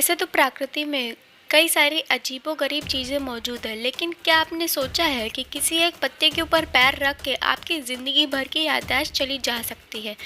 वैसे तो प्रकृति में कई सारी अजीबोगरीब चीज़ें मौजूद हैं, लेकिन क्या आपने सोचा है कि किसी एक पत्ते के ऊपर पैर रख के आपकी ज़िंदगी भर की याददाश्त चली जा सकती है।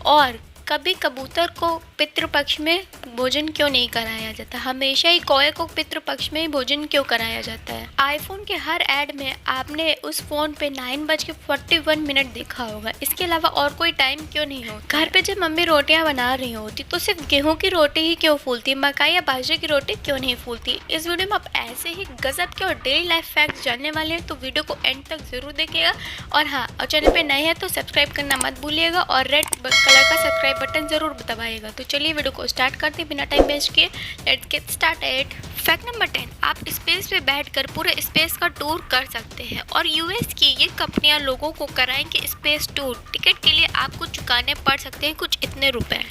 और कभी कबूतर को पितृपक्ष में भोजन क्यों नहीं कराया जाता, हमेशा ही कौए को पितृपक्ष में ही भोजन क्यों कराया जाता है। आईफोन के हर ऐड में आपने उस फ़ोन पे 9:41 देखा होगा। इसके अलावा और कोई टाइम क्यों नहीं होता। घर पे जब मम्मी रोटियां बना रही होती तो सिर्फ गेहूं की रोटी ही क्यों फूलती, मकाई या बाजरे की रोटी क्यों नहीं फूलती। इस वीडियो में आप ऐसे ही गजब के और डेली लाइफ फैक्ट्स जानने वाले हैं, तो वीडियो को एंड तक जरूर देखिएगा। और हाँ, और चैनल पे नए हैं तो सब्सक्राइब करना मत भूलिएगा और रेड कलर का सब्सक्राइब बटन जरूर दबाइएगा। तो चलिए वीडियो को स्टार्ट करते बिना टाइम वेस्ट किए। Let's get started. Fact number 10, आप स्पेस पे बैठकर पूरे स्पेस का टूर कर सकते हैं। और यूएस की ये कंपनियां लोगों को कराएंगे स्पेस टूर। टिकट के लिए आपको चुकाने पड़ सकते हैं कुछ इतने रुपए।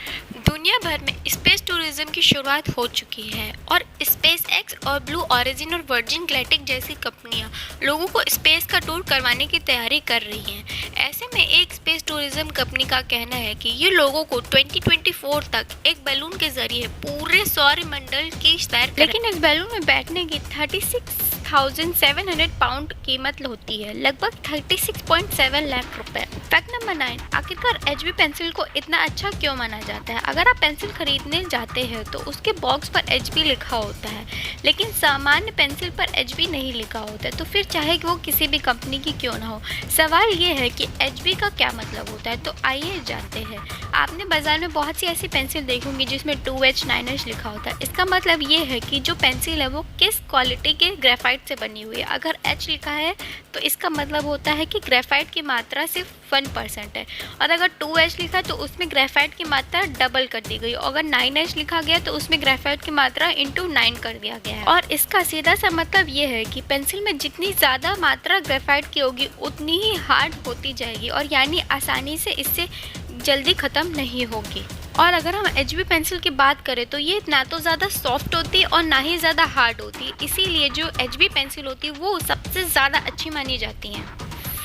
दुनिया भर में स्पेस टूरिज्म की शुरुआत हो चुकी है और स्पेस एक्स और ब्लू ओरिजिन और वर्जिन गैलेक्टिक जैसी कंपनियां लोगों को स्पेस का टूर करवाने की तैयारी कर रही हैं। ऐसे में एक स्पेस टूरिज्म कंपनी का कहना है कि ये लोगों को 2024 तक एक बैलून के जरिए पूरे सौरमंडल की सैर, लेकिन इस बैलून में बैठने की 36,700 पाउंड कीमत होती है, लगभग 36.7 लाख रुपए। फैक्ट नंबर 9, आखिरकार एचबी पेंसिल को इतना अच्छा क्यों माना जाता है। अगर आप पेंसिल खरीदने जाते हैं तो उसके बॉक्स पर एचबी लिखा होता है, लेकिन सामान्य पेंसिल पर एचबी नहीं लिखा होता है। तो फिर चाहे वो किसी भी कंपनी की क्यों ना हो, सवाल ये है कि एचबी का क्या मतलब होता है। तो आइए जानते हैं। आपने बाजार में बहुत सी ऐसी पेंसिल देखोगी जिसमें 2H 9H लिखा होता है। इसका मतलब ये है कि जो पेंसिल है वो किस क्वालिटी के ग्रेफाइट से बनी हुई है। अगर H लिखा है तो इसका मतलब होता है कि ग्रेफाइट की मात्रा सिर्फ 1% है, और अगर 2H लिखा है तो उसमें ग्रेफाइट की मात्रा डबल कर दी गई। अगर 9H लिखा गया तो उसमें ग्रेफाइट की मात्रा इंटू 9 कर दिया गया है। और इसका सीधा सा मतलब ये है कि पेंसिल में जितनी ज़्यादा मात्रा ग्रेफाइट की होगी उतनी ही हार्ड होती जाएगी, और यानी आसानी से इससे जल्दी ख़त्म नहीं होगी। और अगर हम एचबी पेंसिल की बात करें तो ये ना तो ज़्यादा सॉफ्ट होती और ना ही ज़्यादा हार्ड होती, इसीलिए जो एचबी पेंसिल होती है वो सबसे ज़्यादा अच्छी मानी जाती हैं।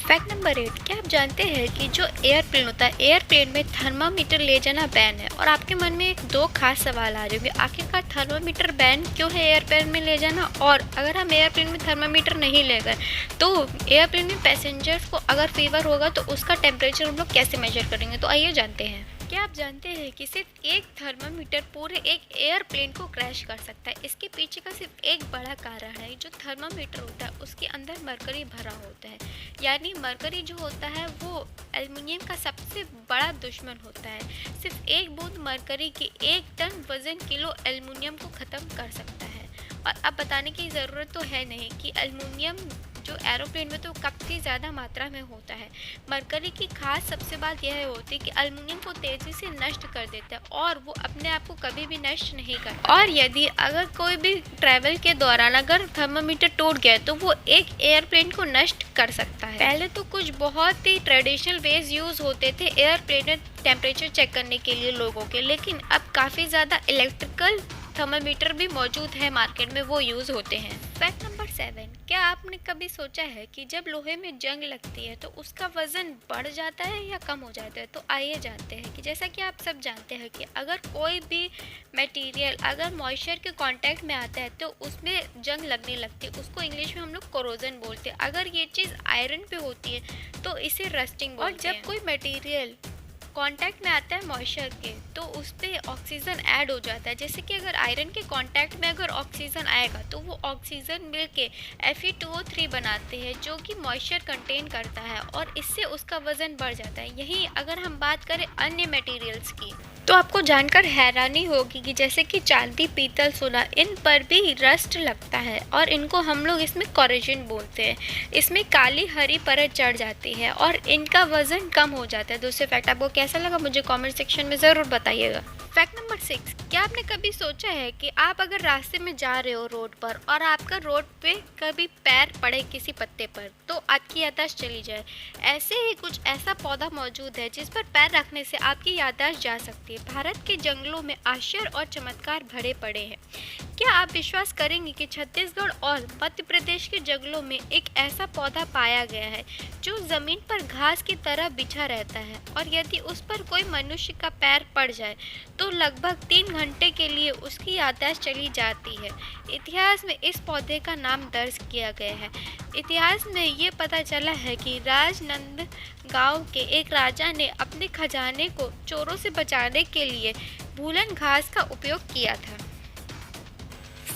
फैक्ट नंबर 8, क्या आप जानते हैं कि जो एयरप्लेन होता है, एयरप्लेन में थर्मामीटर ले जाना बैन है। और आपके मन में दो खास सवाल आ जाएंगे, आखिरकार थर्मामीटर बैन क्यों है एयरप्लेन में ले जाना, और अगर हम एयरप्लेन में थर्मामीटर नहीं ले गए तो एयरप्लेन में पैसेंजर्स को अगर फीवर होगा तो उसका टेम्परेचर हम लोग कैसे मेजर करेंगे। तो आइए जानते हैं। क्या आप जानते हैं कि सिर्फ एक थर्मामीटर पूरे एक एयरप्लेन को क्रैश कर सकता है। इसके पीछे का सिर्फ एक बड़ा कारण है, जो थर्मामीटर होता है उसके अंदर मरकरी भरा होता है। यानी मरकरी जो होता है वो एल्युमिनियम का सबसे बड़ा दुश्मन होता है। सिर्फ एक बूंद मरकरी की 1 टन वजन किलो एल्युमिनियम को ख़त्म कर सकता है। और अब बताने की ज़रूरत तो है नहीं कि एल्युमिनियम जो एरोप्लेन में तो काफ़ी ज़्यादा मात्रा में होता है। मरकरी की खास सबसे बात यह होती है कि एल्युमिनियम को तेज़ी से नष्ट कर देता है और वो अपने आप को कभी भी नष्ट नहीं करता। और यदि अगर कोई भी ट्रैवल के दौरान अगर थर्मामीटर टूट गया तो वो एक एयरप्लेन को नष्ट कर सकता है। पहले तो कुछ बहुत ही ट्रेडिशनल वेज यूज़ होते थे एयरप्लेन में टेम्परेचर चेक करने के लिए लोगों के, लेकिन अब काफ़ी ज़्यादा इलेक्ट्रिकल थर्मामीटर भी मौजूद है मार्केट में, वो यूज़ होते हैं। फैक्ट नंबर 7, क्या आपने कभी सोचा है कि जब लोहे में जंग लगती है तो उसका वजन बढ़ जाता है या कम हो जाता है। तो आइए जानते हैं कि जैसा कि आप सब जानते हैं कि अगर कोई भी मटेरियल अगर मॉइस्चर के कांटेक्ट में आता है तो उसमें जंग लगने लगती है, उसको इंग्लिश में हम लोग कोरोजन बोलते हैं। अगर ये चीज़ आयरन पे होती है तो इसे रस्टिंग बोलते हैं। और जब कोई मटेरियल कांटेक्ट में आता है मॉइस्चर के तो उस पर ऑक्सीजन ऐड हो जाता है। जैसे कि अगर आयरन के कांटेक्ट में अगर ऑक्सीजन आएगा तो वो ऑक्सीजन मिल के Fe2O3 बनाते हैं जो कि मॉइस्चर कंटेन करता है, और इससे उसका वज़न बढ़ जाता है। यही अगर हम बात करें अन्य मटेरियल्स की तो आपको जानकर हैरानी होगी कि जैसे कि चांदी, पीतल, सोना, इन पर भी रस्ट लगता है और इनको हम लोग इसमें कोरोजन बोलते हैं। इसमें काली हरी परत चढ़ जाती है और इनका वज़न कम हो जाता है। दूसरे फैक्ट आपको कैसा लगा मुझे कमेंट सेक्शन में ज़रूर बताइएगा। फैक्ट नंबर 6, क्या आपने कभी सोचा है कि आप अगर रास्ते में जा रहे हो रोड पर और आपका रोड पे कभी पैर पड़े किसी पत्ते पर तो आपकी याददाश्त चली जाए। ऐसे ही कुछ ऐसा पौधा मौजूद है जिस पर पैर रखने से आपकी याददाश्त जा सकती है। भारत के जंगलों में आश्चर्य और चमत्कार भरे पड़े हैं। क्या आप विश्वास करेंगे कि छत्तीसगढ़ और मध्य प्रदेश के जंगलों में एक ऐसा पौधा पाया गया है जो जमीन पर घास की तरह बिछा रहता है, और यदि उस पर कोई मनुष्य का पैर पड़ जाए तो तो लगभग 3 घंटे के लिए उसकी याददाश्त चली जाती है। इतिहास में इस पौधे का नाम दर्ज किया गया है। इतिहास में ये पता चला है कि राजनंद गांव के एक राजा ने अपने खजाने को चोरों से बचाने के लिए भूलन घास का उपयोग किया था।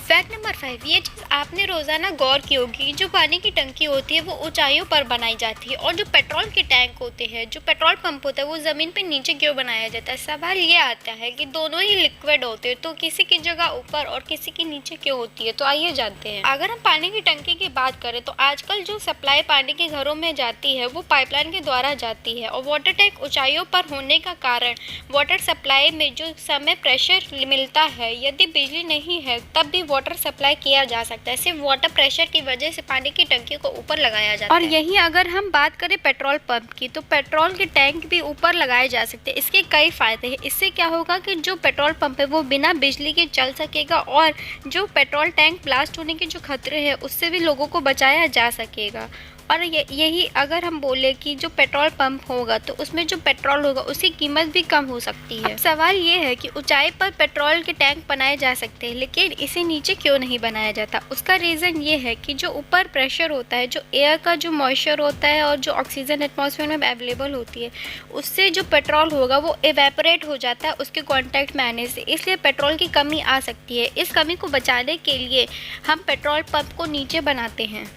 फैक्ट नंबर 5, ये चीज़ आपने रोज़ाना गौर की होगी, जो पानी की टंकी होती है वो ऊंचाइयों पर बनाई जाती है और जो पेट्रोल के टैंक होते हैं, जो पेट्रोल पंप होता है, वो ज़मीन पे नीचे क्यों बनाया जाता है। सवाल ये आता है कि दोनों ही लिक्विड होते हैं, तो किसी की जगह ऊपर और किसी की नीचे क्यों होती है। तो आइए जानते हैं। अगर हम पानी की टंकी की बात करें तो आजकल जो सप्लाई पानी के घरों में जाती है वो पाइपलाइन के द्वारा जाती है और वाटर टैंक ऊंचाइयों पर होने का कारण वाटर सप्लाई में जो समय प्रेशर मिलता है, यदि बिजली नहीं है तब भी वाटर सप्लाई किया जा सकता है। सिर्फ वाटर प्रेशर की वजह से पानी की टंकी को ऊपर लगाया जाता है। और यही अगर हम बात करें पेट्रोल पंप की, तो पेट्रोल के टैंक भी ऊपर लगाए जा सकते हैं। इसके कई फायदे हैं। इससे क्या होगा कि जो पेट्रोल पंप है वो बिना बिजली के चल सकेगा और जो पेट्रोल टैंक ब्लास्ट होने के जो खतरे हैं उससे भी लोगों को बचाया जा सकेगा। और यही अगर हम बोले कि जो पेट्रोल पंप होगा तो उसमें जो पेट्रोल होगा उसकी कीमत भी कम हो सकती है। अब सवाल ये है कि ऊंचाई पर पेट्रोल के टैंक बनाए जा सकते हैं, लेकिन इसे नीचे क्यों नहीं बनाया जाता। उसका रीज़न ये है कि जो ऊपर प्रेशर होता है, जो एयर का जो मॉइस्चर होता है और जो ऑक्सीजन एटमॉस्फेयर में अवेलेबल होती है, उससे जो पेट्रोल होगा वो एवेपोरेट हो जाता है उसके कॉन्टैक्ट में आने से। इसलिए पेट्रोल की कमी आ सकती है। इस कमी को बचाने के लिए हम पेट्रोल पंप को नीचे बनाते हैं।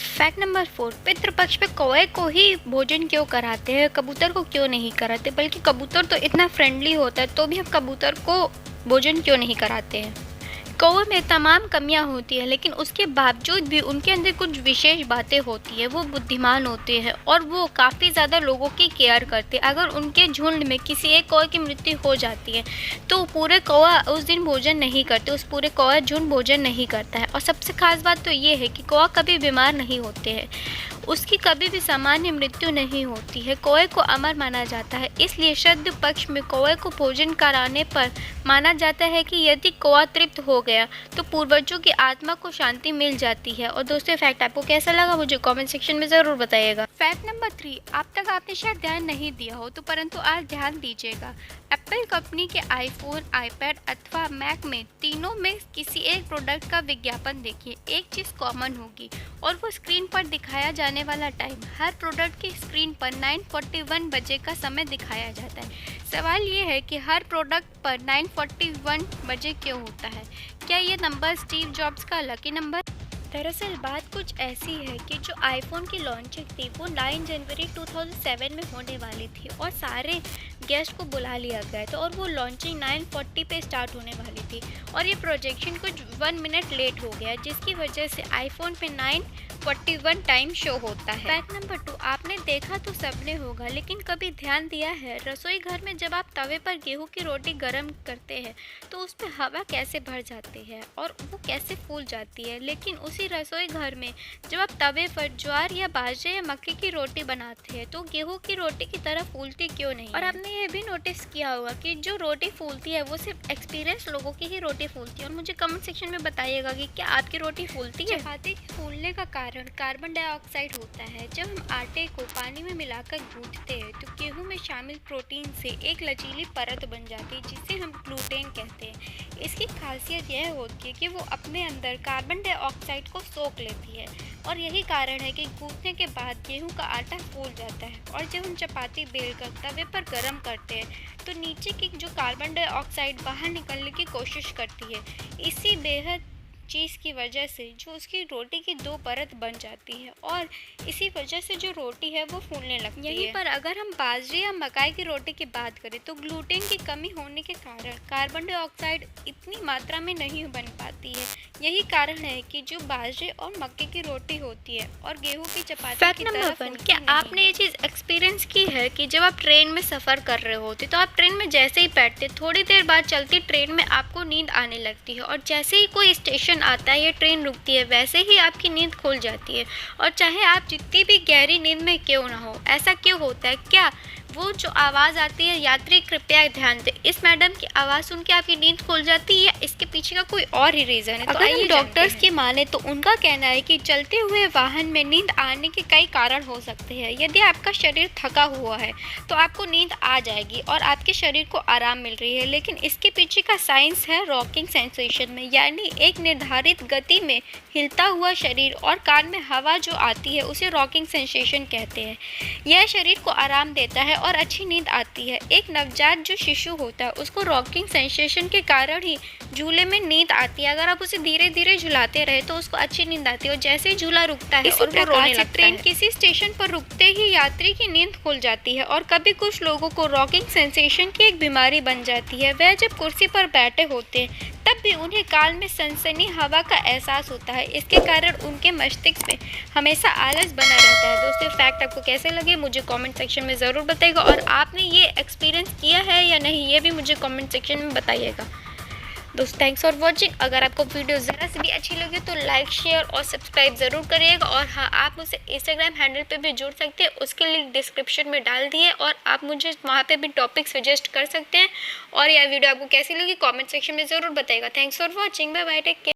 फैक्ट नंबर 4, पितृपक्ष पे कौवे को ही भोजन क्यों कराते हैं, कबूतर को क्यों नहीं कराते। बल्कि कबूतर तो इतना फ्रेंडली होता है तो भी हम कबूतर को भोजन क्यों नहीं कराते हैं। कौवे में तमाम कमियां होती है, लेकिन उसके बावजूद भी उनके अंदर कुछ विशेष बातें होती है। वो बुद्धिमान होते हैं और वो काफ़ी ज़्यादा लोगों की केयर करते हैं। अगर उनके झुंड में किसी एक कौवे की मृत्यु हो जाती है तो पूरे कौवा उस दिन भोजन नहीं करते, उस पूरे कौवा झुंड भोजन नहीं करता है। और सबसे खास बात तो ये है कि कौवा कभी बीमार नहीं होते हैं, उसकी कभी भी सामान्य मृत्यु नहीं होती है। कौवे को अमर माना जाता है, इसलिए शुद्ध पक्ष में कौवे को भोजन कराने पर माना जाता है कि यदि कौवा तृप्त हो गया तो पूर्वजों की आत्मा को शांति मिल जाती है। और दोस्तों, फैक्ट आपको कैसा लगा मुझे कमेंट सेक्शन में ज़रूर बताइएगा। फैक्ट नंबर 3, अब तक आपने शायद ध्यान नहीं दिया हो तो परंतु आज ध्यान दीजिएगा। एप्पल कंपनी के आईफोन, आईपैड अथवा मैक में तीनों में किसी एक प्रोडक्ट का विज्ञापन देखिए, एक चीज़ कॉमन होगी और वो स्क्रीन पर दिखाया जाने वाला टाइम। हर प्रोडक्ट की स्क्रीन पर 9:41 बजे का समय दिखाया जाता है। सवाल ये है कि हर प्रोडक्ट पर 9:41 बजे क्यों होता है। क्या ये नंबर स्टीव जॉब्स का लकी नंबर? दरअसल बात कुछ ऐसी है कि जो आईफोन की लॉन्चिंग थी वो 9 जनवरी 2007 में होने वाली थी और सारे गेस्ट को बुला लिया गया था और वो लॉन्चिंग 9:40 पे स्टार्ट होने वाली थी और ये प्रोजेक्शन कुछ 1 मिनट लेट हो गया, जिसकी वजह से आईफोन पे 9:41 टाइम शो होता है। फैक्ट नंबर 2, आपने देखा तो सबने होगा, लेकिन कभी ध्यान दिया है रसोई घर में जब आप तवे पर गेहूं की रोटी गर्म करते हैं तो उस पर हवा कैसे भर जाती है और वो कैसे फूल जाती है। लेकिन उसी रसोई घर में जब आप तवे पर ज्वार या बाजरे या मक्के की रोटी बनाते हैं तो गेहूं की रोटी की तरह फूलती क्यों नहीं। और आपने ये भी नोटिस किया होगा कि जो रोटी फूलती है वो सिर्फ एक्सपीरियंस लोगों की ही रोटी फूलती है। और मुझे कमेंट सेक्शन में बताइएगा कि क्या आपकी रोटी फूलती है। चपाती के फूलने का कारण कार्बन डाइऑक्साइड होता है। जब हम आटे को पानी में मिलाकर गूंथते हैं तो गेहूं में शामिल प्रोटीन से एक लचीली परत बन जाती है जिसे हम ग्लूटेन कहते हैं। इसकी खासियत यह होती है कि वो अपने अंदर कार्बन डाइऑक्साइड को सोख लेती है और यही कारण है कि गूंथने के बाद गेहूं का आटा फूल जाता है। और जब हम चपाती बेलकर तवे पर गर्म करते हैं तो नीचे की जो कार्बन डाइऑक्साइड बाहर निकलने की कोशिश करती है। इसी बेहद चीज़ की वजह से जो उसकी रोटी की 2 परत बन जाती है और इसी वजह से जो रोटी है वो फूलने लगती है। यहीं पर अगर हम बाजरे या मकाई की रोटी की बात करें तो ग्लूटेन की कमी होने के कारण कार्बन डाइऑक्साइड इतनी मात्रा में नहीं बन पाती है। यही कारण है कि जो बाजरे और मक्के की रोटी होती है और गेहूं की चपाती की तरह फूलती क्या आपने ये चीज़ एक्सपीरियंस की है कि जब आप ट्रेन में सफ़र कर रहे होते तो आप ट्रेन में जैसे ही बैठते थोड़ी देर बाद चलती ट्रेन में आपको नींद आने लगती है और जैसे ही कोई स्टेशन आता है या ट्रेन रुकती है वैसे ही आपकी नींद खुल जाती है। और चाहे आप जितनी भी गहरी नींद में क्यों ना हो, ऐसा क्यों होता है? क्या वो जो आवाज़ आती है, यात्री कृपया ध्यान दें, इस मैडम की आवाज़ सुन के आपकी नींद खुल जाती है या इसके पीछे का कोई और ही रीज़न है? तो आइए डॉक्टर्स की माने तो उनका कहना है कि चलते हुए वाहन में नींद आने के कई कारण हो सकते हैं। यदि आपका शरीर थका हुआ है तो आपको नींद आ जाएगी और आपके शरीर को आराम मिल रही है, लेकिन इसके पीछे का साइंस है रॉकिंग सेंसेशन में, यानी एक निर्धारित गति में हिलता हुआ शरीर और कान में हवा जो आती है उसे रॉकिंग सेंसेशन कहते हैं। यह शरीर को आराम देता है और अच्छी नींद आती है। एक नवजात जो शिशु होता है उसको रॉकिंग सेंसेशन के कारण ही झूले में नींद आती है। अगर आप उसे धीरे धीरे झुलाते रहे तो उसको अच्छी नींद आती है और जैसे ही झूला रुकता है और वो रोने लगता है। ट्रेन किसी स्टेशन पर रुकते ही यात्री की नींद खुल जाती है और कभी कुछ लोगों को रॉकिंग सेंसेशन की एक बीमारी बन जाती है। वह जब कुर्सी पर बैठे होते हैं तब भी उन्हें कान में सनसनी हवा का एहसास होता है। इसके कारण उनके मस्तिष्क में हमेशा आलस बना रहता है। दोस्तों, फैक्ट आपको कैसे लगे मुझे कमेंट सेक्शन में ज़रूर बताइएगा और आपने ये एक्सपीरियंस किया है या नहीं ये भी मुझे कमेंट सेक्शन में बताइएगा। दोस्तों, थैंक्स फॉर वॉचिंग। अगर आपको वीडियो ज़रा से भी अच्छी लगी तो लाइक, शेयर और सब्सक्राइब ज़रूर करिएगा। और हाँ, आप मुझसे इंस्टाग्राम हैंडल पे भी जुड़ सकते हैं, उसके लिंक डिस्क्रिप्शन में डाल दिए और आप मुझे वहाँ पे भी टॉपिक सजेस्ट कर सकते हैं। और यह वीडियो आपको कैसी लगी कमेंट सेक्शन में ज़रूर बताइएगा। Thanks for watching, bye bye, take care.